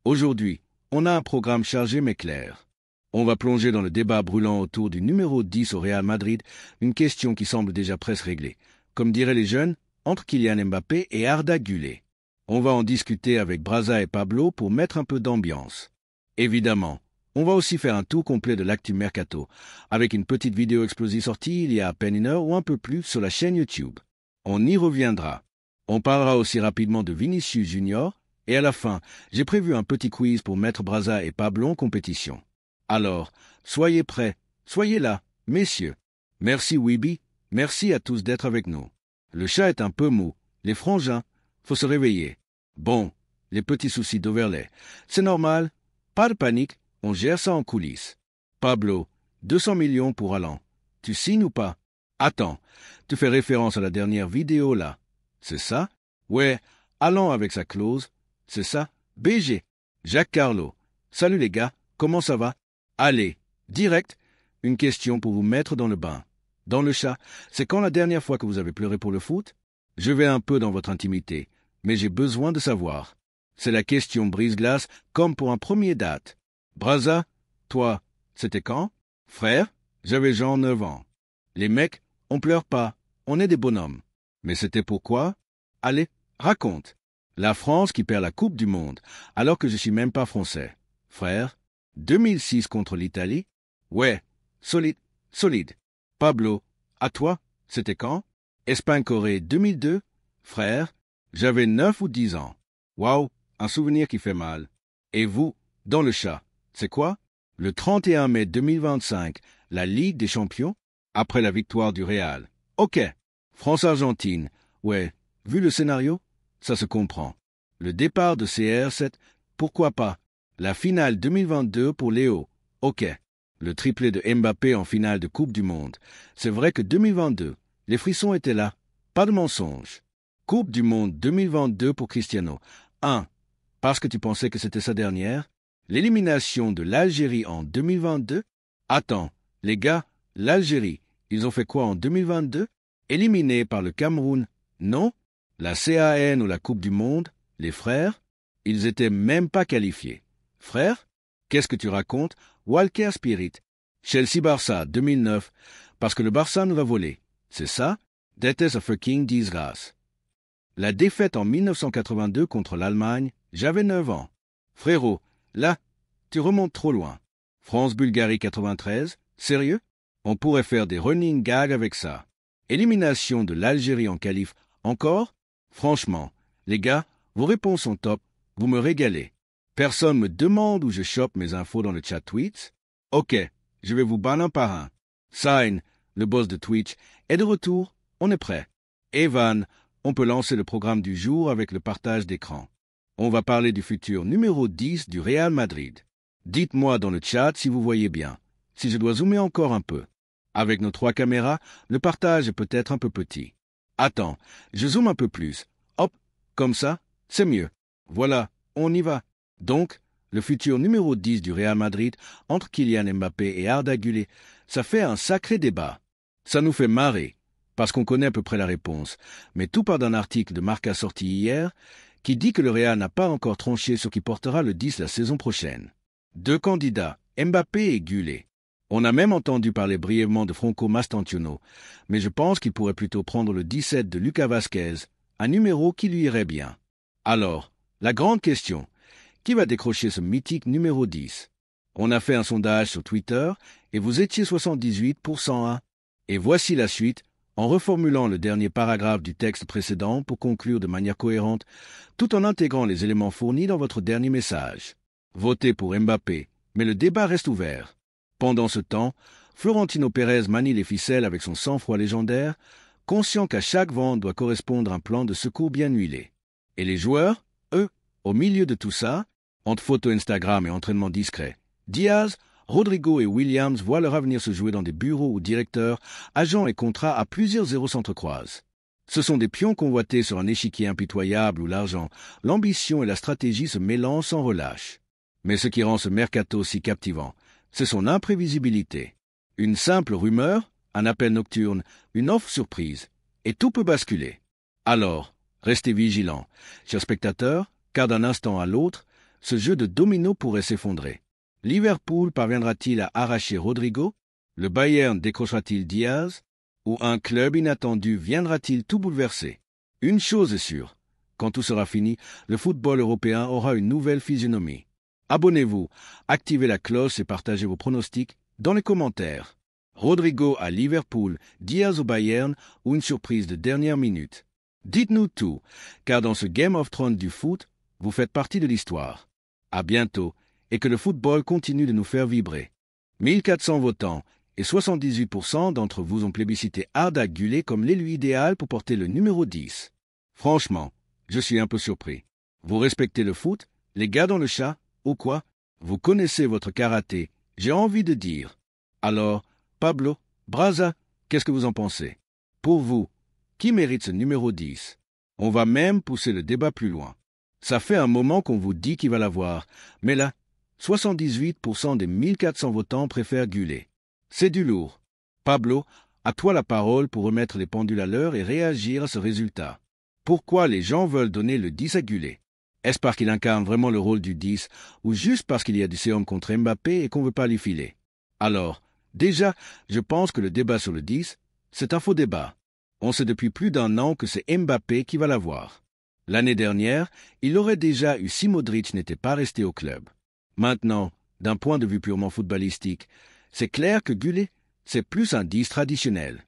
Aujourd'hui, on a un programme chargé mais clair. On va plonger dans le débat brûlant autour du numéro 10 au Real Madrid, une question qui semble déjà presque réglée. Comme diraient les jeunes, entre Kylian Mbappé et Arda Güler. On va en discuter avec Braza et Pablo pour mettre un peu d'ambiance. Évidemment, on va aussi faire un tour complet de l'actu Mercato, avec une petite vidéo explosive sortie il y a à peine une heure ou un peu plus sur la chaîne YouTube. On y reviendra. On parlera aussi rapidement de Vinicius Junior, et à la fin, j'ai prévu un petit quiz pour mettre Braza et Pablo en compétition. Alors, soyez prêts, soyez là, messieurs. Merci Wibi, merci à tous d'être avec nous. Le chat est un peu mou, les frangins, faut se réveiller. Bon, les petits soucis d'overlay, c'est normal, pas de panique, on gère ça en coulisses. Pablo, 200 millions pour Haaland. Tu signes ou pas? Attends, tu fais référence à la dernière vidéo là. C'est ça? Ouais, Haaland avec sa clause. C'est ça? BG. Jacques Carlo. Salut les gars, comment ça va? Allez, direct, une question pour vous mettre dans le bain. Dans le chat, c'est quand la dernière fois que vous avez pleuré pour le foot? Je vais un peu dans votre intimité, mais j'ai besoin de savoir. C'est la question brise-glace comme pour un premier date. Braza, toi, c'était quand? Frère, j'avais genre 9 ans. Les mecs, on pleure pas, on est des bonhommes. Mais c'était pourquoi? Allez, raconte. La France qui perd la Coupe du Monde, alors que je suis même pas français. Frère, 2006 contre l'Italie? Ouais, solide, solide. Pablo, à toi, c'était quand? Espagne-Corée 2002? Frère, j'avais 9 ou 10 ans. Waouh, un souvenir qui fait mal. Et vous, dans le chat, c'est quoi? Le 31 mai 2025, la Ligue des Champions? Après la victoire du Real. Ok. France-Argentine. Ouais, vu le scénario, ça se comprend. Le départ de CR7, pourquoi pas? La finale 2022 pour Léo. Ok. Le triplé de Mbappé en finale de Coupe du Monde. C'est vrai que 2022, les frissons étaient là. Pas de mensonge. Coupe du Monde 2022 pour Cristiano. 1. Parce que tu pensais que c'était sa dernière. L'élimination de l'Algérie en 2022. Attends, les gars, l'Algérie, ils ont fait quoi en 2022? Éliminés par le Cameroun. Non? La CAN ou la Coupe du Monde, les frères, ils étaient même pas qualifiés. Frère? Qu'est-ce que tu racontes? Walker Spirit. Chelsea-Barça 2009, parce que le Barça nous a volé. C'est ça? That is a fucking disgrace. La défaite en 1982 contre l'Allemagne, j'avais 9 ans. Frérot, là, tu remontes trop loin. France-Bulgarie 93, sérieux? On pourrait faire des running gags avec ça. Élimination de l'Algérie en qualif, encore? Franchement, les gars, vos réponses sont top, vous me régalez. Personne me demande où je chope mes infos dans le chat tweets? Ok, je vais vous ban un par un. Sign, le boss de Twitch, est de retour, on est prêt. Evan, on peut lancer le programme du jour avec le partage d'écran. On va parler du futur numéro 10 du Real Madrid. Dites-moi dans le chat si vous voyez bien, si je dois zoomer encore un peu. Avec nos 3 caméras, le partage est peut-être un peu petit. Attends, je zoome un peu plus. Hop, comme ça, c'est mieux. Voilà, on y va. Donc, le futur numéro 10 du Real Madrid entre Kylian Mbappé et Arda Güler, ça fait un sacré débat. Ça nous fait marrer, parce qu'on connaît à peu près la réponse. Mais tout part d'un article de Marca sorti hier, qui dit que le Real n'a pas encore tranché sur qui portera le 10 la saison prochaine. 2 candidats, Mbappé et Güler. On a même entendu parler brièvement de Franco Mastantuono, mais je pense qu'il pourrait plutôt prendre le 17 de Lucas Vazquez, un numéro qui lui irait bien. Alors, la grande question, qui va décrocher ce mythique numéro 10? On a fait un sondage sur Twitter et vous étiez 78% à. Et voici la suite, en reformulant le dernier paragraphe du texte précédent pour conclure de manière cohérente, tout en intégrant les éléments fournis dans votre dernier message. Votez pour Mbappé, mais le débat reste ouvert. Pendant ce temps, Florentino Pérez manie les ficelles avec son sang-froid légendaire, conscient qu'à chaque vente doit correspondre un plan de secours bien huilé. Et les joueurs, eux, au milieu de tout ça, entre photos Instagram et entraînement discret, Diaz, Rodrigo et Williams voient leur avenir se jouer dans des bureaux où directeurs, agents et contrats à plusieurs zéros s'entrecroisent. Ce sont des pions convoités sur un échiquier impitoyable où l'argent, l'ambition et la stratégie se mélangent sans relâche. Mais ce qui rend ce mercato si captivant, c'est son imprévisibilité. Une simple rumeur, un appel nocturne, une offre surprise, et tout peut basculer. Alors, restez vigilants, chers spectateurs, car d'un instant à l'autre, ce jeu de domino pourrait s'effondrer. Liverpool parviendra-t-il à arracher Rodrigo? Le Bayern décrochera-t-il Diaz? Ou un club inattendu viendra-t-il tout bouleverser? Une chose est sûre, quand tout sera fini, le football européen aura une nouvelle physionomie. Abonnez-vous, activez la cloche et partagez vos pronostics dans les commentaires. Rodrigo à Liverpool, Diaz au Bayern ou une surprise de dernière minute? Dites-nous tout, car dans ce Game of Thrones du foot, vous faites partie de l'histoire. À bientôt, et que le football continue de nous faire vibrer. 1400 votants et 78% d'entre vous ont plébiscité Arda Güler comme l'élu idéal pour porter le numéro 10. Franchement, je suis un peu surpris. Vous respectez le foot, les gars dans le chat, ou quoi? Vous connaissez votre karaté, j'ai envie de dire. Alors, Pablo, Braza, qu'est-ce que vous en pensez? Pour vous, qui mérite ce numéro 10? On va même pousser le débat plus loin. Ça fait un moment qu'on vous dit qui va l'avoir, mais là, 78% des 1400 votants préfèrent Güler. C'est du lourd. Pablo, à toi la parole pour remettre les pendules à l'heure et réagir à ce résultat. Pourquoi les gens veulent donner le 10 à Güler? Est-ce parce qu'il incarne vraiment le rôle du 10 ou juste parce qu'il y a du sérum contre Mbappé et qu'on ne veut pas l'y filer? Alors, déjà, je pense que le débat sur le 10, c'est un faux débat. On sait depuis plus d'un an que c'est Mbappé qui va l'avoir. L'année dernière, il l'aurait déjà eu si Modric n'était pas resté au club. Maintenant, d'un point de vue purement footballistique, c'est clair que Güler, c'est plus un 10 traditionnel.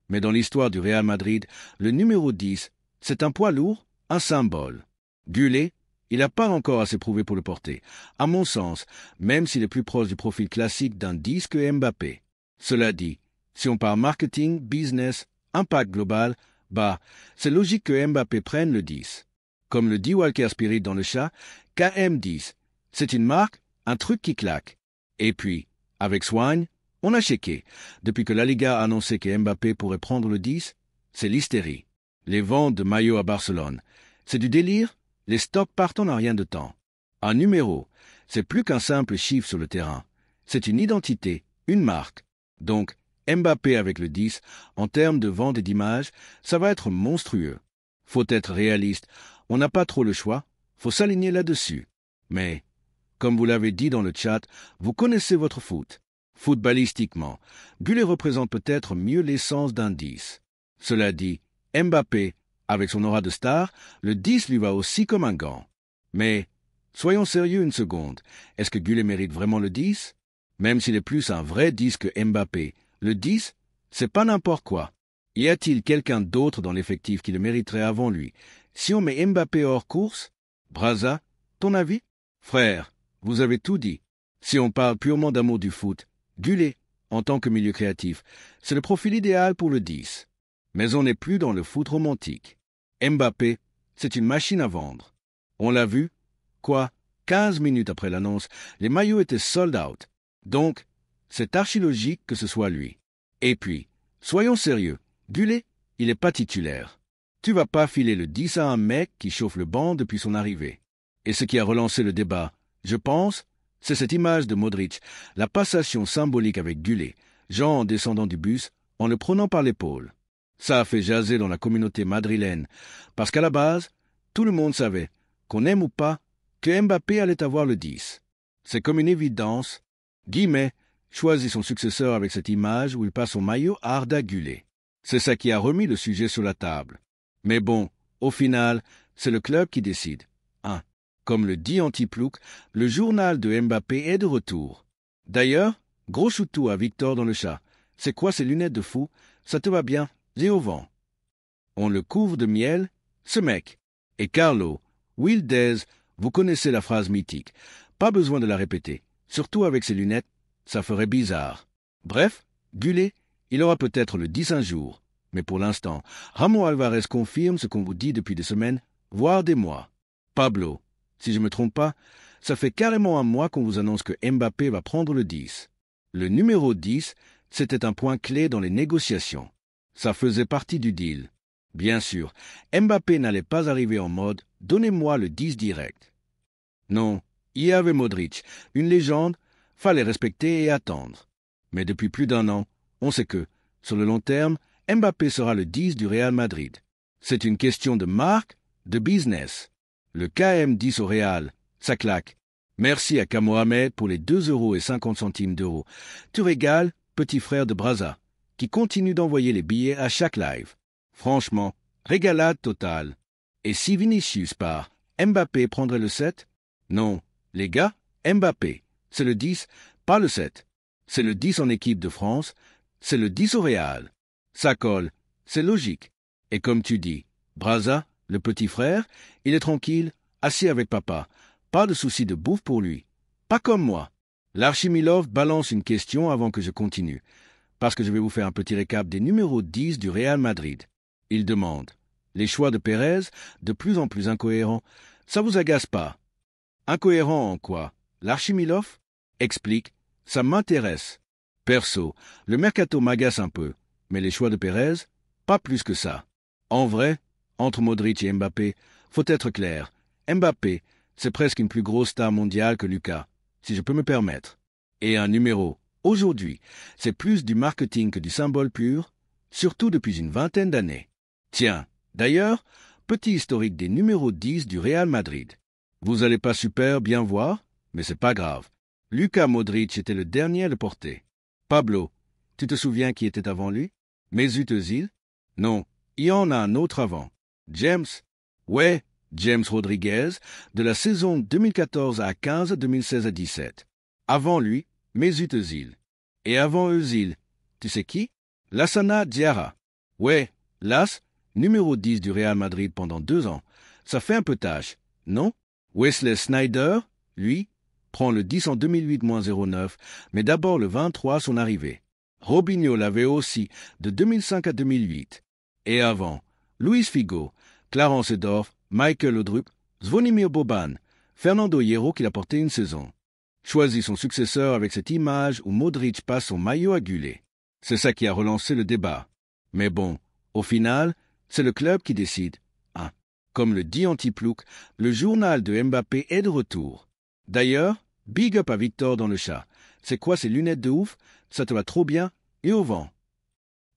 Mais dans l'histoire du Real Madrid, le numéro 10, c'est un poids lourd, un symbole. Güler, il n'a pas encore assez prouvé pour le porter, à mon sens, même s'il est plus proche du profil classique d'un 10 que Mbappé. Cela dit, si on parle marketing, business, impact global, c'est logique que Mbappé prenne le 10. Comme le dit Walker Spirit dans le chat, KM10, c'est une marque, un truc qui claque. Et puis, avec Swine, on a checké. Depuis que la Liga a annoncé que Mbappé pourrait prendre le 10, c'est l'hystérie. Les ventes de maillots à Barcelone, c'est du délire, les stocks partent en un rien de temps. Un numéro, c'est plus qu'un simple chiffre sur le terrain. C'est une identité, une marque. Donc, Mbappé avec le 10, en termes de vente et d'image, ça va être monstrueux. Faut être réaliste, on n'a pas trop le choix, faut s'aligner là-dessus. Mais, comme vous l'avez dit dans le chat, vous connaissez votre foot. Footballistiquement, Güler représente peut-être mieux l'essence d'un 10. Cela dit, Mbappé, avec son aura de star, le 10 lui va aussi comme un gant. Mais, soyons sérieux une seconde, est-ce que Güler mérite vraiment le 10? Même s'il est plus un vrai 10 que Mbappé, le 10, c'est pas n'importe quoi. Y a-t-il quelqu'un d'autre dans l'effectif qui le mériterait avant lui? Si on met Mbappé hors course, Braza, ton avis? Frère, vous avez tout dit. Si on parle purement d'amour du foot, Güler, en tant que milieu créatif, c'est le profil idéal pour le 10. Mais on n'est plus dans le foot romantique. Mbappé, c'est une machine à vendre. On l'a vu, 15 minutes après l'annonce, les maillots étaient sold out. Donc, c'est archi-logique que ce soit lui. Et puis, soyons sérieux, Güler, il n'est pas titulaire. Tu vas pas filer le 10 à un mec qui chauffe le banc depuis son arrivée. Et ce qui a relancé le débat, je pense, c'est cette image de Modric, la passation symbolique avec Güler, Jean en descendant du bus, en le prenant par l'épaule. Ça a fait jaser dans la communauté madrilène, parce qu'à la base, tout le monde savait, qu'on aime ou pas, que Mbappé allait avoir le 10. C'est comme une évidence. Guillemets choisit son successeur avec cette image où il passe son maillot à Arda Güler. C'est ça qui a remis le sujet sur la table. Mais bon, au final, c'est le club qui décide. Comme le dit Antiplouk, le journal de Mbappé est de retour. D'ailleurs, gros choutou à Victor dans le chat. C'est quoi ces lunettes de fou? Ça te va bien, et au vent. On le couvre de miel, ce mec. Et Carlo, Wildez, vous connaissez la phrase mythique. Pas besoin de la répéter. Surtout avec ses lunettes, ça ferait bizarre. Bref, Güler, il aura peut-être le 10 un jour. Mais pour l'instant, Ramon Alvarez confirme ce qu'on vous dit depuis des semaines, voire des mois. Pablo, si je ne me trompe pas, ça fait carrément un mois qu'on vous annonce que Mbappé va prendre le 10. Le numéro 10, c'était un point clé dans les négociations. Ça faisait partie du deal. Bien sûr, Mbappé n'allait pas arriver en mode « donnez-moi le 10 direct ». Non, il y avait Modric, une légende, fallait respecter et attendre. Mais depuis plus d'un an, on sait que, sur le long terme, Mbappé sera le 10 du Real Madrid. C'est une question de marque, de business. Le KM10 au Real, Ça claque. Merci à Kamohamed pour les 2,50 €. Tu régales, petit frère de Braza, qui continue d'envoyer les billets à chaque live. Franchement, régalade totale. Et si Vinicius part, Mbappé prendrait le 7? Non, les gars, Mbappé, c'est le 10, pas le 7. C'est le 10 en équipe de France, c'est le 10 au Real. Ça colle, c'est logique. Et comme tu dis, Braza, le petit frère, il est tranquille, assis avec papa. Pas de souci de bouffe pour lui. Pas comme moi. L'Archimilov balance une question avant que je continue, parce que je vais vous faire un petit récap des numéros 10 du Real Madrid. Il demande, les choix de Pérez, de plus en plus incohérents, ça vous agace pas? Incohérent en quoi? L'Archimilov? Explique, ça m'intéresse. Perso, le mercato m'agace un peu, mais les choix de Pérez, pas plus que ça. En vrai, entre Modric et Mbappé, faut être clair, Mbappé, c'est presque une plus grosse star mondiale que Lucas, si je peux me permettre. Et un numéro, aujourd'hui, c'est plus du marketing que du symbole pur, surtout depuis une vingtaine d'années. Tiens, d'ailleurs, petit historique des numéros 10 du Real Madrid. Vous allez pas super bien voir, mais c'est pas grave. Luka Modric était le dernier à le porter. Pablo, tu te souviens qui était avant lui? Mesut Özil? Non, il y en a un autre avant. James? Ouais, James Rodriguez, de la saison 2014 à 15, 2016 à 17. Avant lui, Mesut Özil. Et avant Özil, tu sais qui? Lassana Diarra. Ouais, Las, numéro 10 du Real Madrid pendant 2 ans. Ça fait un peu tâche, non? Wesley Sneijder, lui, prend le 10 en 2008-09, mais d'abord le 23 à son arrivée. Robinho l'avait aussi de 2005 à 2008. Et avant, Luis Figo, Clarence Seedorf, Michael Laudrup, Zvonimir Boban, Fernando Hierro qui l'a porté une saison. Choisit son successeur avec cette image où Modric passe son maillot à Gullet. C'est ça qui a relancé le débat. Mais bon, au final, c'est le club qui décide. Ah, comme le dit Antiplouk, le journal de Mbappé est de retour. D'ailleurs, big up à Victor dans le chat. C'est quoi ces lunettes de ouf? Ça te va trop bien et au vent.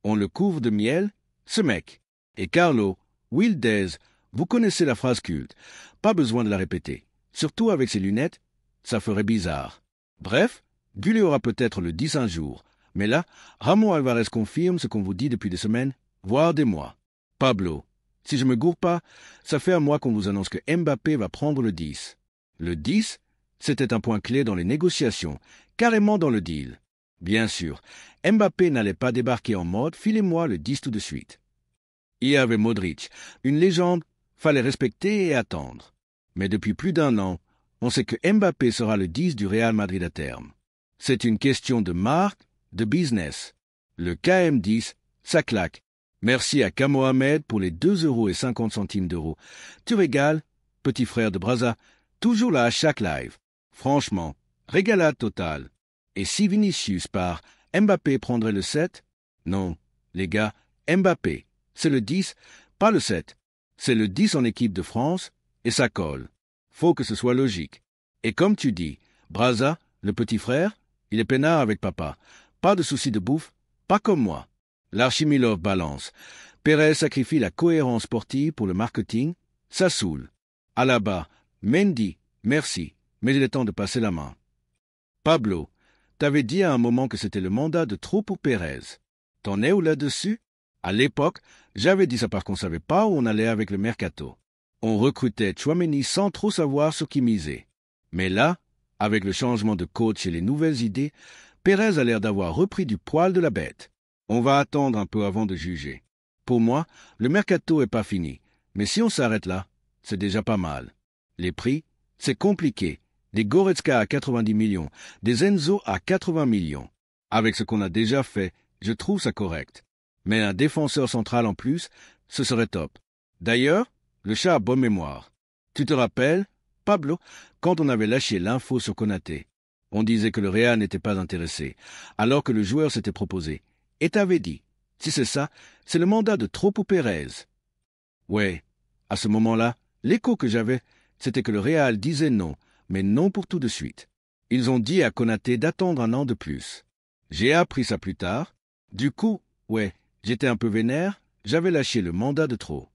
On le couvre de miel, ce mec. Et Carlo, Wildez, vous connaissez la phrase culte. Pas besoin de la répéter. Surtout avec ses lunettes, ça ferait bizarre. Bref, Gullit aura peut-être le 10 un jour. Mais là, Ramon Alvarez confirme ce qu'on vous dit depuis des semaines, voire des mois. Pablo, si je me gourre pas, ça fait un mois qu'on vous annonce que Mbappé va prendre le 10. Le 10, c'était un point clé dans les négociations, carrément dans le deal. Bien sûr, Mbappé n'allait pas débarquer en mode « filez-moi le 10 tout de suite ». Il y avait Modric, une légende, fallait respecter et attendre. Mais depuis plus d'1 an, on sait que Mbappé sera le 10 du Real Madrid à terme. C'est une question de marque, de business. Le KM10, ça claque. Merci à Kamohamed pour les 2,50 €. Tu régales, petit frère de Braza, toujours là à chaque live. Franchement, régalade totale. Et si Vinicius part, Mbappé prendrait le 7? Non, les gars, Mbappé, c'est le 10, pas le 7. C'est le 10 en équipe de France, et ça colle. Faut que ce soit logique. Et comme tu dis, Braza, le petit frère, il est peinard avec papa. Pas de souci de bouffe, pas comme moi. L'Archimilov balance. Pérez sacrifie la cohérence sportive pour le marketing, ça saoule. Alaba, Mendy, merci, mais il est temps de passer la main. Pablo, t'avais dit à un moment que c'était le mandat de trop pour Pérez. T'en es où là-dessus? À l'époque, j'avais dit ça parce qu'on savait pas où on allait avec le mercato. On recrutait Tchouaméni sans trop savoir sur qui miser. Mais là, avec le changement de coach et les nouvelles idées, Pérez a l'air d'avoir repris du poil de la bête. On va attendre un peu avant de juger. Pour moi, le mercato est pas fini. Mais si on s'arrête là, c'est déjà pas mal. Les prix, c'est compliqué. Des Goretzka à 90 millions, des Enzo à 80 millions. Avec ce qu'on a déjà fait, je trouve ça correct. Mais un défenseur central en plus, ce serait top. D'ailleurs, le chat a bonne mémoire. Tu te rappelles, Pablo, quand on avait lâché l'info sur Konaté? On disait que le Real n'était pas intéressé, alors que le joueur s'était proposé. Et t'avais dit, si c'est ça, c'est le mandat de trop pour Pérez. Ouais, à ce moment-là, l'écho que j'avais, c'était que le Real disait non, mais non pour tout de suite. Ils ont dit à Konaté d'attendre 1 an de plus. J'ai appris ça plus tard. Du coup, ouais, j'étais un peu vénère, j'avais lâché le mandat de trop.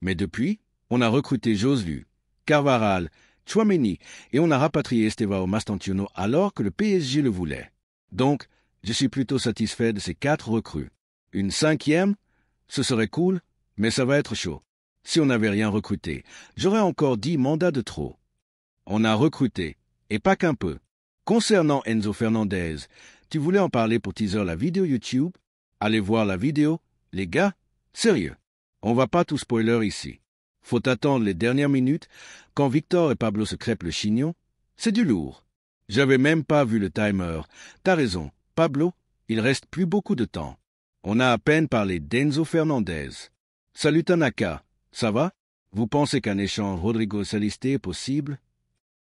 Mais depuis, on a recruté Joselu, Carvajal, Tchouaméni, et on a rapatrié Estevao Mastantuono alors que le PSG le voulait. Donc, je suis plutôt satisfait de ces 4 recrues. Une 5e, ce serait cool, mais ça va être chaud. Si on n'avait rien recruté, j'aurais encore 10 mandats de trop. On a recruté, et pas qu'un peu. Concernant Enzo Fernandez, tu voulais en parler pour teaser la vidéo YouTube? Allez voir la vidéo, les gars, sérieux. On va pas tout spoiler ici. Faut attendre les dernières minutes, quand Victor et Pablo se crêpent le chignon. C'est du lourd. J'avais même pas vu le timer. T'as raison, Pablo, il reste plus beaucoup de temps. On a à peine parlé d'Enzo Fernandez. Salut Tanaka, ça va? Vous pensez qu'un échange Rodrigo-Saliste est possible?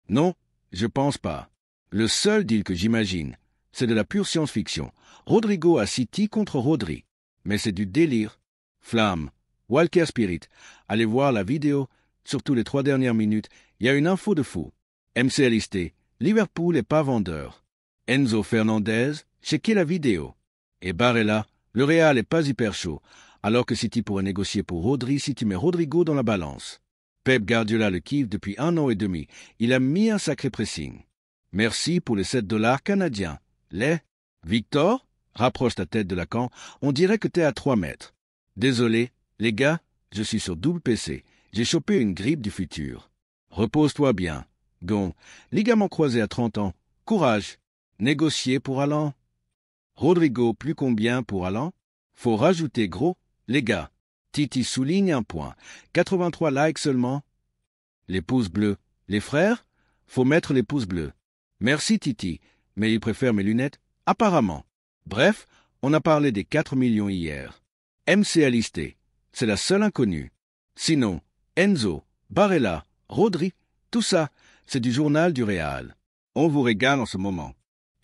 Non, je pense pas. Le seul deal que j'imagine, c'est de la pure science-fiction. Rodrigo à City contre Rodri. Mais c'est du délire. Flamme, Walker Spirit, allez voir la vidéo, surtout les 3 dernières minutes, il y a une info de fou. MC Alisté, Liverpool est pas vendeur. Enzo Fernandez, checkez la vidéo. Et Barella, le Real est pas hyper chaud, alors que City pourrait négocier pour Rodri si tu mets Rodrigo dans la balance. Pep Guardiola le kiffe depuis 1 an et demi, il a mis un sacré pressing. Merci pour les $7 canadiens. Victor, rapproche ta tête de la camp, on dirait que t'es à 3 mètres. Désolé, les gars, je suis sur double PC, j'ai chopé une grippe du futur. Repose-toi bien. Gon, ligament croisé à 30 ans, courage. Négocier pour Haaland. Rodrigo, plus combien pour Haaland? Faut rajouter gros, les gars. Titi souligne un point. 83 likes seulement. Les pouces bleus. Les frères? Faut mettre les pouces bleus. Merci Titi, mais il préfère mes lunettes? Apparemment. Bref, on a parlé des 4 millions hier. MC Alisté, c'est la seule inconnue. Sinon, Enzo, Barella, Rodri, tout ça, c'est du journal du Real. On vous régale en ce moment.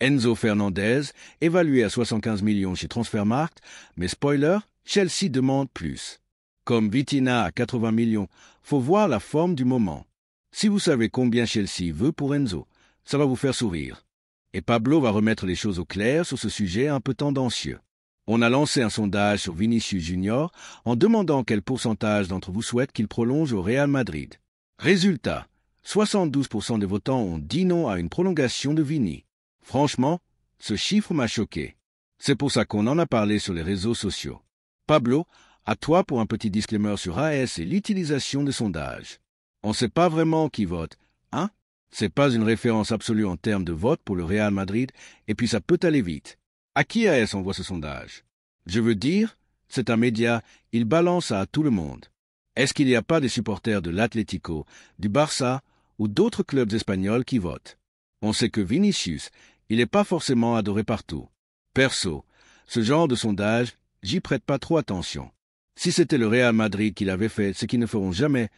Enzo Fernandez, évalué à 75 millions chez Transfermarkt, mais spoiler, Chelsea demande plus. Comme Vitinha à 80 millions, faut voir la forme du moment. Si vous savez combien Chelsea veut pour Enzo, ça va vous faire sourire. Et Pablo va remettre les choses au clair sur ce sujet un peu tendancieux. On a lancé un sondage sur Vinicius Junior en demandant quel pourcentage d'entre vous souhaite qu'il prolonge au Real Madrid. Résultat, 72% des votants ont dit non à une prolongation de Vini. Franchement, ce chiffre m'a choqué. C'est pour ça qu'on en a parlé sur les réseaux sociaux. Pablo, à toi pour un petit disclaimer sur AS et l'utilisation des sondages. On ne sait pas vraiment qui vote, hein? C'est pas une référence absolue en termes de vote pour le Real Madrid, et puis ça peut aller vite. À qui AS envoie ce sondage? Je veux dire, c'est un média, il balance ça à tout le monde. Est-ce qu'il n'y a pas des supporters de l'Atlético, du Barça ou d'autres clubs espagnols qui votent? On sait que Vinicius, il n'est pas forcément adoré partout. Perso, ce genre de sondage, j'y prête pas trop attention. Si c'était le Real Madrid qui l'avait fait, ce qu'ils ne feront jamais,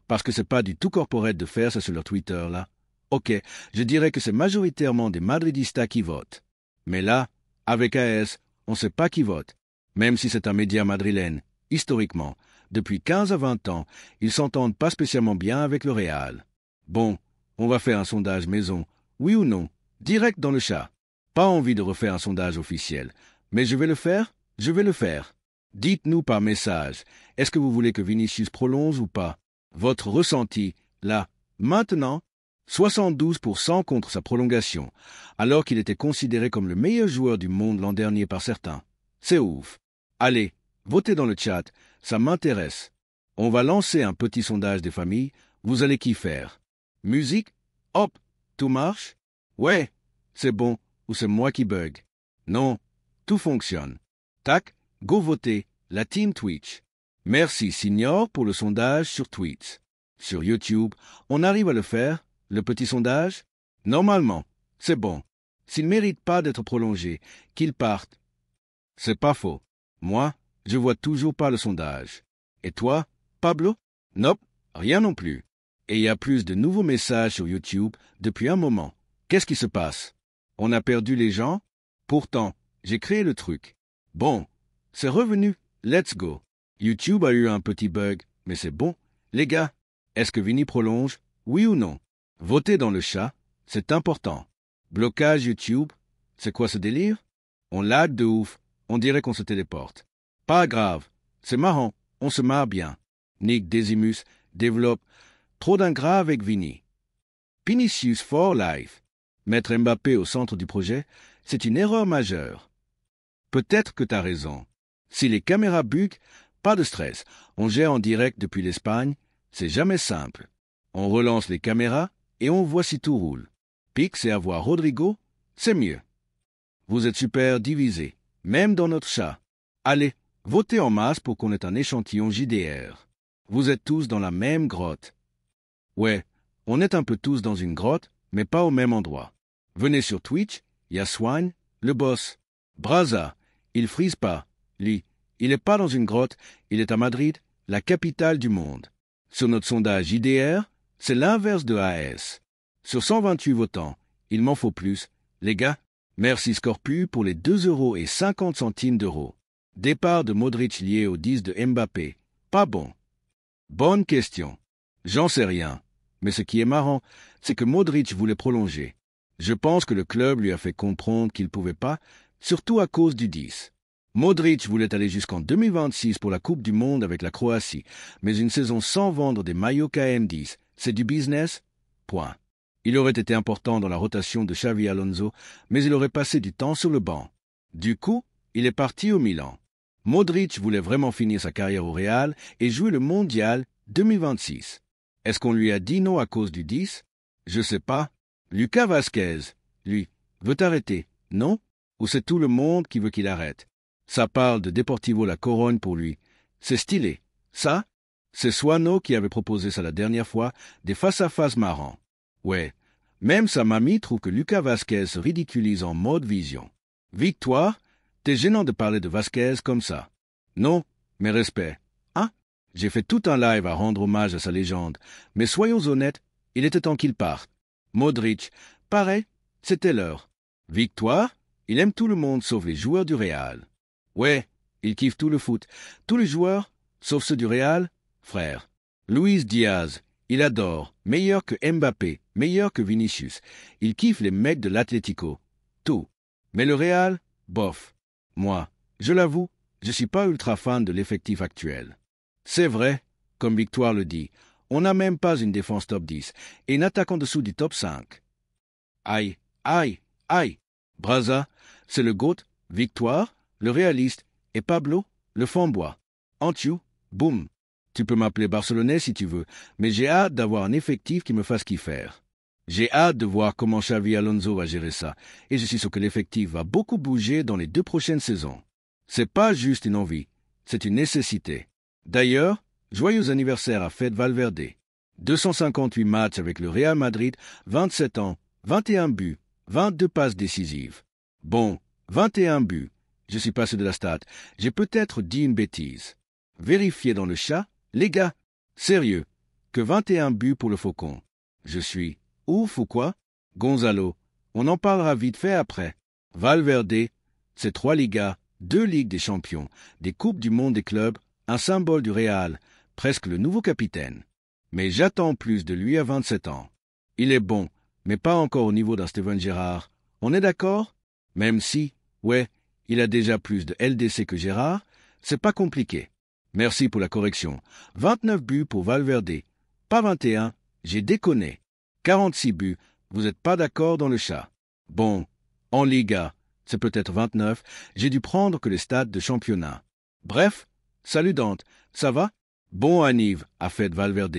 parce que c'est pas du tout corporate de faire ça sur leur Twitter, là. Ok, je dirais que c'est majoritairement des Madridistas qui votent. Mais là, avec AS, on ne sait pas qui vote. Même si c'est un média madrilène, historiquement, depuis 15 à 20 ans, ils s'entendent pas spécialement bien avec le Real. Bon, on va faire un sondage maison, oui ou non, direct dans le chat. Pas envie de refaire un sondage officiel, mais je vais le faire, Dites-nous par message, est-ce que vous voulez que Vinicius prolonge ou pas? Votre ressenti, là, maintenant? 72% contre sa prolongation, alors qu'il était considéré comme le meilleur joueur du monde l'an dernier par certains. C'est ouf. Allez, votez dans le chat, ça m'intéresse. On va lancer un petit sondage des familles, vous allez qu'y faire. Musique? Hop, tout marche? Ouais, c'est bon, ou c'est moi qui bug? Non, tout fonctionne. Tac, go voter, la team Twitch. Merci Signor pour le sondage sur Twitch. Sur YouTube, on arrive à le faire? Le petit sondage? Normalement, c'est bon. S'il ne mérite pas d'être prolongé, qu'il parte. C'est pas faux. Moi, je vois toujours pas le sondage. Et toi, Pablo? Nope, rien non plus. Et il y a plus de nouveaux messages sur YouTube depuis un moment. Qu'est-ce qui se passe? On a perdu les gens? Pourtant, j'ai créé le truc. Bon, c'est revenu. Let's go. YouTube a eu un petit bug, mais c'est bon. Les gars, est-ce que Vini prolonge? Oui ou non? Votez dans le chat, c'est important. Blocage YouTube, c'est quoi ce délire? On lag de ouf, on dirait qu'on se téléporte. Pas grave, c'est marrant, on se marre bien. Nick Decimus développe trop d'ingrats avec Vini. Vinicius for life. Mettre Mbappé au centre du projet, c'est une erreur majeure. Peut-être que t'as raison. Si les caméras buguent, pas de stress. On gère en direct depuis l'Espagne, c'est jamais simple. On relance les caméras et on voit si tout roule. Pix et avoir Rodrigo, c'est mieux. Vous êtes super divisés, même dans notre chat. Allez, votez en masse pour qu'on ait un échantillon JDR. Vous êtes tous dans la même grotte. Ouais, on est un peu tous dans une grotte, mais pas au même endroit. Venez sur Twitch, y a Swine, le boss. Braza, il frise pas. Lui, il est pas dans une grotte, il est à Madrid, la capitale du monde. Sur notre sondage JDR, c'est l'inverse de AS. Sur 128 votants, il m'en faut plus. Les gars, merci Scorpu pour les 2,50 €. Départ de Modric lié au 10 de Mbappé. Pas bon. Bonne question. J'en sais rien. Mais ce qui est marrant, c'est que Modric voulait prolonger. Je pense que le club lui a fait comprendre qu'il ne pouvait pas, surtout à cause du 10. Modric voulait aller jusqu'en 2026 pour la Coupe du Monde avec la Croatie, mais une saison sans vendre des maillots KM10, c'est du business? Point. Il aurait été important dans la rotation de Xavi Alonso, mais il aurait passé du temps sur le banc. Du coup, il est parti au Milan. Modric voulait vraiment finir sa carrière au Real et jouer le Mondial 2026. Est-ce qu'on lui a dit non à cause du 10? Je sais pas. Lucas Vazquez, lui, veut arrêter, non? Ou c'est tout le monde qui veut qu'il arrête? Ça parle de Deportivo La Corogne pour lui. C'est stylé. Ça, c'est Suano qui avait proposé ça la dernière fois, des face-à-face marrants. Ouais, même sa mamie trouve que Lucas Vazquez se ridiculise en mode vision. Victoire, t'es gênant de parler de Vazquez comme ça. Non, mais respect. Hein? J'ai fait tout un live à rendre hommage à sa légende, mais soyons honnêtes, il était temps qu'il parte. Modric, pareil, c'était l'heure. Victoire, il aime tout le monde sauf les joueurs du Real. Ouais, il kiffe tout le foot. Tous les joueurs, sauf ceux du Real, frère. Luis Diaz, il adore, meilleur que Mbappé, meilleur que Vinicius. Il kiffe les mecs de l'Atlético. Tout. Mais le Real, bof. Moi, je l'avoue, je suis pas ultra fan de l'effectif actuel. C'est vrai, comme Victoire le dit, on n'a même pas une défense top 10 et une attaque en dessous du top 5. Aïe, aïe, aïe. Braza, c'est le GOAT, Victoire, le réaliste, et Pablo, le fanbois. Antiou, boum. Tu peux m'appeler Barcelonais si tu veux, mais j'ai hâte d'avoir un effectif qui me fasse kiffer. J'ai hâte de voir comment Xavi Alonso va gérer ça, et je suis sûr que l'effectif va beaucoup bouger dans les 2 prochaines saisons. C'est pas juste une envie, c'est une nécessité. D'ailleurs, joyeux anniversaire à Fede Valverde. 258 matchs avec le Real Madrid, 27 ans, 21 buts, 22 passes décisives. Bon, 21 buts. Je suis passé de la stat. J'ai peut-être dit une bêtise. Vérifiez dans le chat, les gars. Sérieux, que 21 buts pour le Faucon. Je suis ouf ou quoi? Gonzalo, on en parlera vite fait après. Valverde, c'est 3 Ligas, 2 Ligues des Champions, des Coupes du Monde des clubs, un symbole du Real, presque le nouveau capitaine. Mais j'attends plus de lui à 27 ans. Il est bon, mais pas encore au niveau d'un Steven Gerrard. On est d'accord? Même si, ouais, il a déjà plus de LDC que Gerrard, c'est pas compliqué. Merci pour la correction. 29 buts pour Valverde. Pas 21, j'ai déconné. 46 buts, vous n'êtes pas d'accord dans le chat. Bon, en Liga, c'est peut-être 29, j'ai dû prendre que les stades de championnat. Bref, salut Dante, ça va? Bon anniv, a fait Valverde.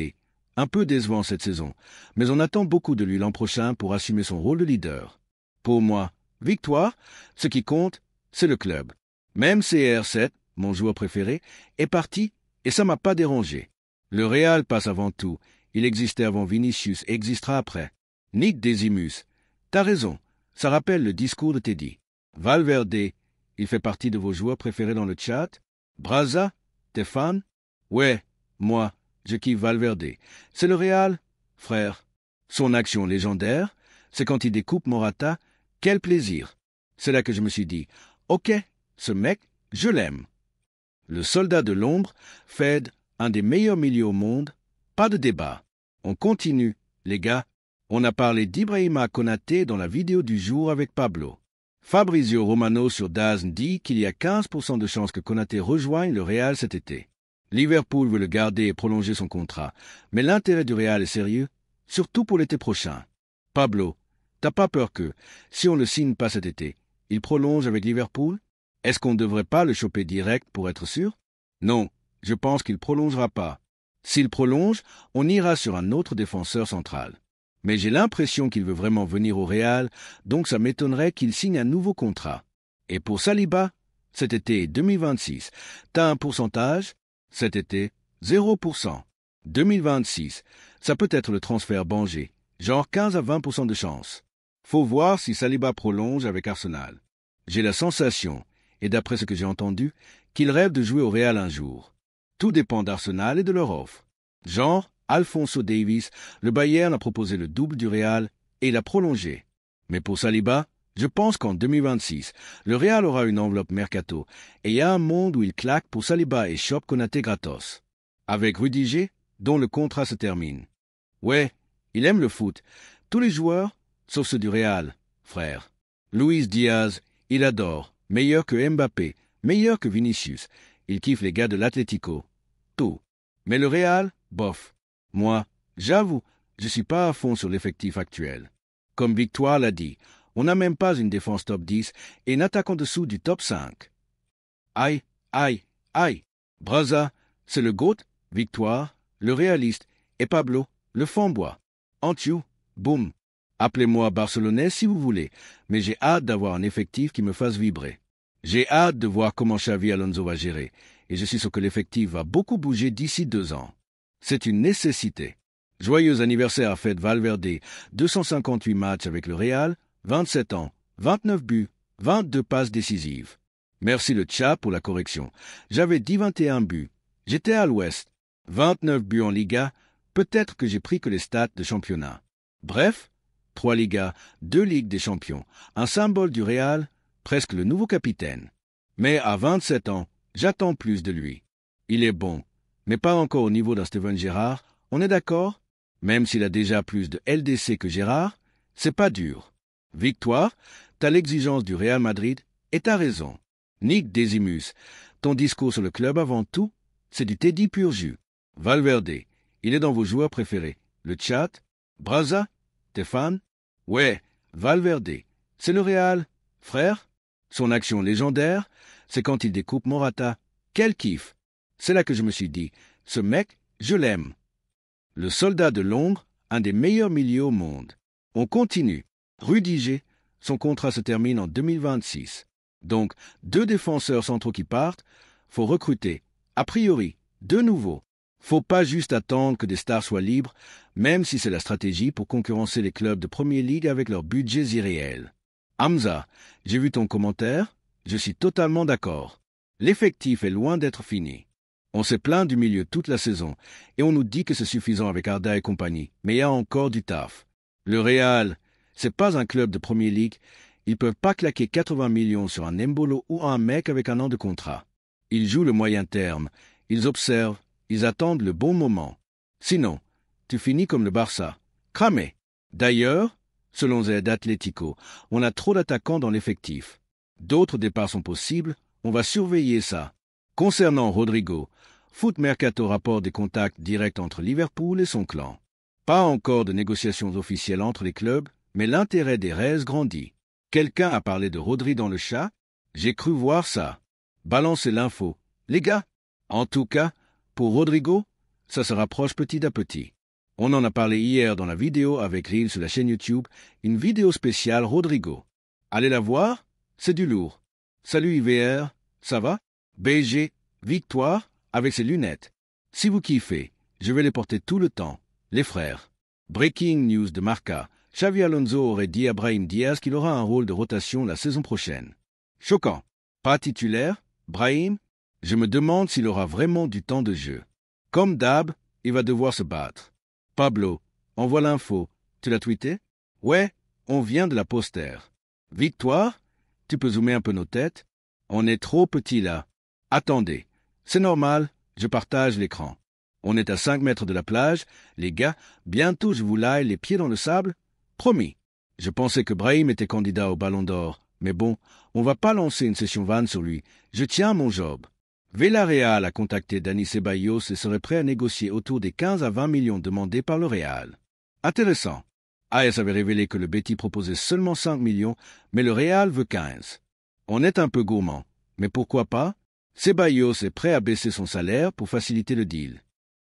Un peu décevant cette saison, mais on attend beaucoup de lui l'an prochain pour assumer son rôle de leader. Pour moi, victoire, ce qui compte, c'est le club. Même CR7, mon joueur préféré, est parti et ça m'a pas dérangé. Le Real passe avant tout, il existait avant Vinicius et existera après. Nick Désimus, t'as raison, ça rappelle le discours de Teddy. Valverde, il fait partie de vos joueurs préférés dans le chat? Braza, t'es fan? Ouais, moi, je kiffe Valverde. C'est le Real, frère. Son action légendaire, c'est quand il découpe Morata, quel plaisir. C'est là que je me suis dit, ok, ce mec, je l'aime. Le soldat de l'ombre, Fede, un des meilleurs milieux au monde, pas de débat. On continue, les gars. On a parlé d'Ibrahima Konaté dans la vidéo du jour avec Pablo. Fabrizio Romano sur DAZN dit qu'il y a 15% de chances que Konaté rejoigne le Real cet été. Liverpool veut le garder et prolonger son contrat, mais l'intérêt du Real est sérieux, surtout pour l'été prochain. Pablo, t'as pas peur que, si on le signe pas cet été, il prolonge avec Liverpool? Est-ce qu'on ne devrait pas le choper direct pour être sûr? Non, je pense qu'il prolongera pas. S'il prolonge, on ira sur un autre défenseur central. Mais j'ai l'impression qu'il veut vraiment venir au Real, donc ça m'étonnerait qu'il signe un nouveau contrat. Et pour Saliba, cet été 2026, t'as un pourcentage? Cet été, 0%. 2026, ça peut être le transfert Banger, genre 15 à 20% de chance. Faut voir si Saliba prolonge avec Arsenal. J'ai la sensation, et d'après ce que j'ai entendu, qu'il rêve de jouer au Real un jour. Tout dépend d'Arsenal et de leur offre. Genre, Alphonso Davies, le Bayern a proposé le double du Real et il a prolongé. Mais pour Saliba, je pense qu'en 2026, le Real aura une enveloppe mercato et il y a un monde où il claque pour Saliba et chope Konaté gratos. Avec Rudiger, dont le contrat se termine. Ouais, il aime le foot. Tous les joueurs, sauf ceux du Real, frère. Luis Diaz, il adore. Meilleur que Mbappé, meilleur que Vinicius. Il kiffe les gars de l'Atlético. Tout. Mais le Real, bof. Moi, j'avoue, je suis pas à fond sur l'effectif actuel. Comme Victoire l'a dit, on n'a même pas une défense top 10 et une attaque en dessous du top 5. Aïe, aïe, aïe. Braza, c'est le GOAT, Victoire, le réaliste, et Pablo, le fanbois. Antiou, boum. Appelez-moi barcelonais si vous voulez, mais j'ai hâte d'avoir un effectif qui me fasse vibrer. J'ai hâte de voir comment Xavi Alonso va gérer, et je suis sûr que l'effectif va beaucoup bouger d'ici 2 ans. C'est une nécessité. Joyeux anniversaire à Fede Valverde, 258 matchs avec le Real, 27 ans, 29 buts, 22 passes décisives. Merci le chat pour la correction. J'avais dit 21 buts. J'étais à l'ouest. 29 buts en Liga, peut-être que j'ai pris que les stats de championnat. Bref, 3 Ligas, 2 Ligues des Champions, un symbole du Real, presque le nouveau capitaine. Mais à 27 ans, j'attends plus de lui. Il est bon, mais pas encore au niveau d'un Steven Gerrard, on est d'accord? Même s'il a déjà plus de LDC que Gerrard, c'est pas dur. Victoire, t'as l'exigence du Real Madrid, et t'as raison. Nick Désimus, ton discours sur le club avant tout, c'est du Teddy pur jus. Valverde, il est dans vos joueurs préférés. Le chat, Braza, t'es fan? Ouais, Valverde, c'est le Real, frère. Son action légendaire, c'est quand il découpe Morata. Quel kiff! C'est là que je me suis dit, ce mec, je l'aime. Le soldat de l'ombre, un des meilleurs milieux au monde. On continue. Rudiger, son contrat se termine en 2026. Donc, 2 défenseurs centraux qui partent, faut recruter. A priori, 2 nouveaux. Faut pas juste attendre que des stars soient libres, même si c'est la stratégie pour concurrencer les clubs de Premier League avec leurs budgets irréels. Hamza, j'ai vu ton commentaire, je suis totalement d'accord. L'effectif est loin d'être fini. On s'est plaint du milieu toute la saison, et on nous dit que c'est suffisant avec Arda et compagnie, mais il y a encore du taf. Le Real, c'est pas un club de Premier League, ils peuvent pas claquer 80 millions sur un Embolo ou un mec avec un an de contrat. Ils jouent le moyen terme, ils observent, ils attendent le bon moment. Sinon, tu finis comme le Barça, cramé. D'ailleurs, selon Z Atlético, on a trop d'attaquants dans l'effectif. D'autres départs sont possibles, on va surveiller ça. Concernant Rodrigo, Foot Mercato rapporte des contacts directs entre Liverpool et son clan. Pas encore de négociations officielles entre les clubs, mais l'intérêt des Reds grandit. Quelqu'un a parlé de Rodri dans le chat? J'ai cru voir ça. Balancez l'info. Les gars, en tout cas, pour Rodrigo, ça se rapproche petit à petit. On en a parlé hier dans la vidéo avec Reel sur la chaîne YouTube, une vidéo spéciale Rodrigo. Allez la voir, c'est du lourd. Salut IVR, ça va? BG, Victoire, avec ses lunettes. Si vous kiffez, je vais les porter tout le temps. Les frères. Breaking news de Marca. Xavi Alonso aurait dit à Brahim Diaz qu'il aura un rôle de rotation la saison prochaine. Choquant. Pas titulaire, Brahim? Je me demande s'il aura vraiment du temps de jeu. Comme d'hab, il va devoir se battre. Pablo, envoie l'info. Tu l'as tweeté? Ouais, on vient de la poster. Victoire? Tu peux zoomer un peu nos têtes? On est trop petits là. Attendez. C'est normal, je partage l'écran. On est à 5 mètres de la plage. Les gars, bientôt je vous laille les pieds dans le sable. Promis. Je pensais que Brahim était candidat au Ballon d'Or. Mais bon, on va pas lancer une session vanne sur lui. Je tiens mon job. Villarreal a contacté Dani Ceballos et serait prêt à négocier autour des 15 à 20 millions demandés par le Real. Intéressant. AS avait révélé que le Betis proposait seulement 5 millions, mais le Real veut 15. On est un peu gourmand, mais pourquoi pas? Ceballos est prêt à baisser son salaire pour faciliter le deal.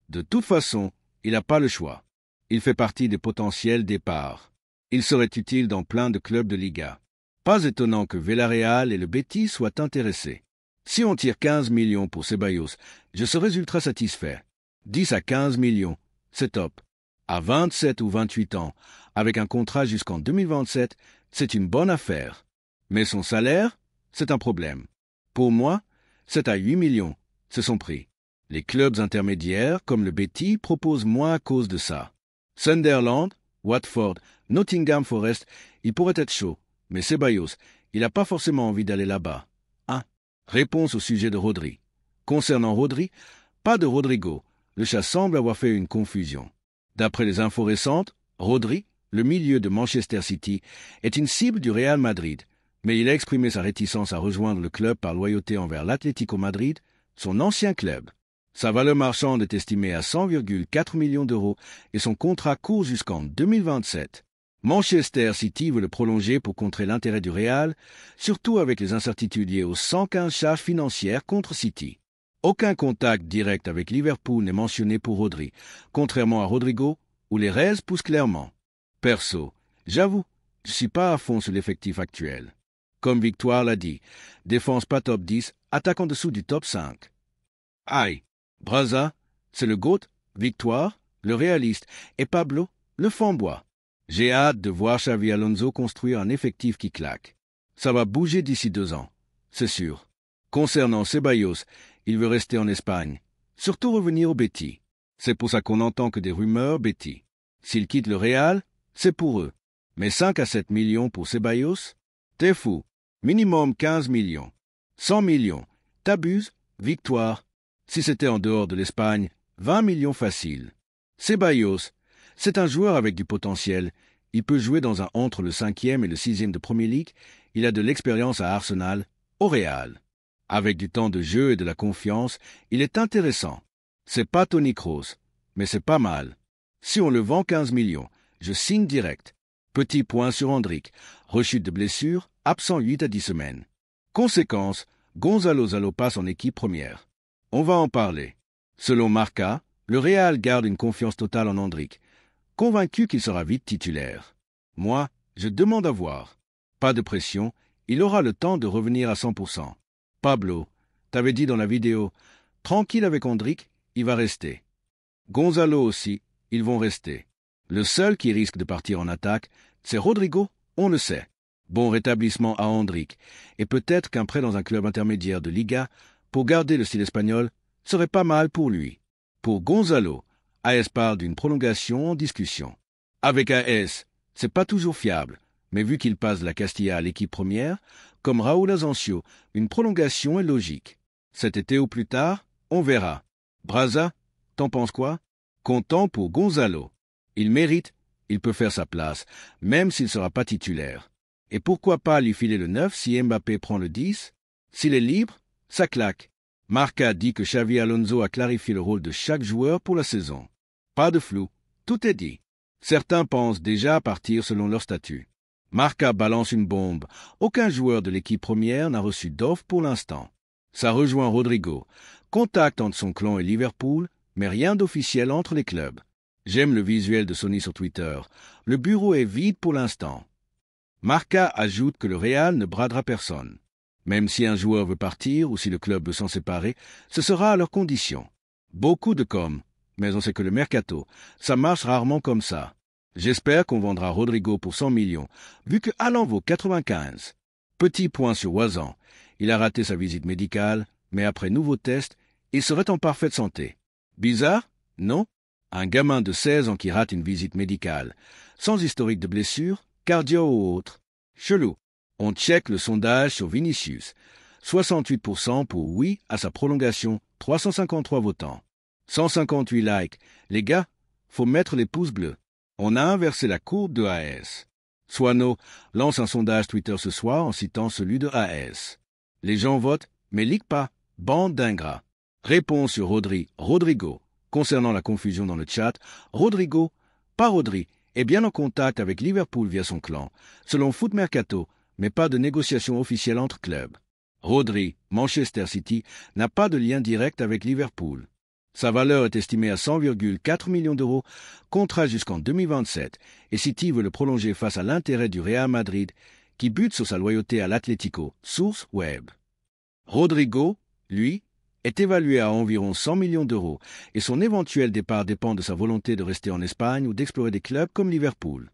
De toute façon, il n'a pas le choix. Il fait partie des potentiels départs. Il serait utile dans plein de clubs de Liga. Pas étonnant que Villarreal et le Betis soient intéressés. Si on tire 15 millions pour Ceballos, je serais ultra satisfait. 10 à 15 millions, c'est top. À 27 ou 28 ans, avec un contrat jusqu'en 2027, c'est une bonne affaire. Mais son salaire, c'est un problème. Pour moi, 7 à 8 millions, c'est son prix. Les clubs intermédiaires, comme le Betis, proposent moins à cause de ça. Sunderland, Watford, Nottingham Forest, il pourrait être chaud, mais Ceballos, il n'a pas forcément envie d'aller là-bas. Réponse au sujet de Rodri. Concernant Rodri, pas de Rodrigo. Le chat semble avoir fait une confusion. D'après les infos récentes, Rodri, le milieu de Manchester City, est une cible du Real Madrid, mais il a exprimé sa réticence à rejoindre le club par loyauté envers l'Atlético Madrid, son ancien club. Sa valeur marchande est estimée à 100,4 millions d'euros et son contrat court jusqu'en 2027. Manchester City veut le prolonger pour contrer l'intérêt du Real, surtout avec les incertitudes liées aux 115 charges financières contre City. Aucun contact direct avec Liverpool n'est mentionné pour Rodri, contrairement à Rodrigo, où les Reds poussent clairement. Perso, j'avoue, je suis pas à fond sur l'effectif actuel. Comme Victoire l'a dit, défense pas top 10, attaque en dessous du top 5. Aïe, Braza, c'est le GOAT, Victoire, le réaliste, et Pablo, le fanbois. J'ai hâte de voir Xavi Alonso construire un effectif qui claque. Ça va bouger d'ici 2 ans, c'est sûr. Concernant Ceballos, il veut rester en Espagne, surtout revenir au Betis. C'est pour ça qu'on entend que des rumeurs Betis. S'il quitte le Real, c'est pour eux. Mais 5 à 7 millions pour Ceballos? T'es fou. Minimum 15 millions. 100 millions. T'abuses? Victoire. Si c'était en dehors de l'Espagne, 20 millions facile. Ceballos, c'est un joueur avec du potentiel. Il peut jouer entre le 5e et le 6e de Premier League. Il a de l'expérience à Arsenal, au Real. Avec du temps de jeu et de la confiance, il est intéressant. C'est pas Toni Kroos, mais c'est pas mal. Si on le vend 15 millions, je signe direct. Petit point sur Endrick. Rechute de blessure, absent 8 à 10 semaines. Conséquence, Gonzalo Zalo passe en équipe première. On va en parler. Selon Marca, le Real garde une confiance totale en Endrick, convaincu qu'il sera vite titulaire. Moi, je demande à voir. Pas de pression, il aura le temps de revenir à 100%. Pablo, t'avais dit dans la vidéo, tranquille avec Endrick, il va rester. Gonzalo aussi, ils vont rester. Le seul qui risque de partir en attaque, c'est Rodrigo, on le sait. Bon rétablissement à Endrick, et peut-être qu'un prêt dans un club intermédiaire de Liga, pour garder le style espagnol, serait pas mal pour lui. Pour Gonzalo, AS parle d'une prolongation en discussion. Avec AS, c'est pas toujours fiable, mais vu qu'il passe de la Castilla à l'équipe première, comme Raúl Asensio, une prolongation est logique. Cet été ou plus tard, on verra. Braza, t'en penses quoi? Content pour Gonzalo. Il mérite, il peut faire sa place, même s'il ne sera pas titulaire. Et pourquoi pas lui filer le 9 si Mbappé prend le 10? S'il est libre, ça claque. Marca dit que Xavi Alonso a clarifié le rôle de chaque joueur pour la saison. Pas de flou, tout est dit. Certains pensent déjà partir selon leur statut. Marca balance une bombe. Aucun joueur de l'équipe première n'a reçu d'offre pour l'instant. Ça rejoint Rodrigo. Contact entre son clan et Liverpool, mais rien d'officiel entre les clubs. J'aime le visuel de Sony sur Twitter. Le bureau est vide pour l'instant. Marca ajoute que le Real ne bradera personne. Même si un joueur veut partir ou si le club veut s'en séparer, ce sera à leurs conditions. Beaucoup de com', mais on sait que le mercato, ça marche rarement comme ça. J'espère qu'on vendra Rodrigo pour 100 millions, vu que Haaland vaut 95. Petit point sur Wazan. Il a raté sa visite médicale, mais après nouveau test, il serait en parfaite santé. Bizarre? Non? Un gamin de 16 ans qui rate une visite médicale, sans historique de blessure, cardio ou autre. Chelou. On check le sondage sur Vinicius. 68% pour oui à sa prolongation, 353 votants. 158 likes. Les gars, faut mettre les pouces bleus. On a inversé la courbe de AS. Suano lance un sondage Twitter ce soir en citant celui de AS. Les gens votent, mais liquent pas. Bande d'ingrats. Réponse sur Rodrigo. Concernant la confusion dans le chat, Rodrigo, pas Rodri, est bien en contact avec Liverpool via son clan, selon Foot Mercato, mais pas de négociation officielle entre clubs. Rodri, Manchester City, n'a pas de lien direct avec Liverpool. Sa valeur est estimée à 100,4 millions d'euros, contrat jusqu'en 2027, et City veut le prolonger face à l'intérêt du Real Madrid, qui bute sur sa loyauté à l'Atlético, source web. Rodrigo, lui, est évalué à environ 100 millions d'euros, et son éventuel départ dépend de sa volonté de rester en Espagne ou d'explorer des clubs comme Liverpool.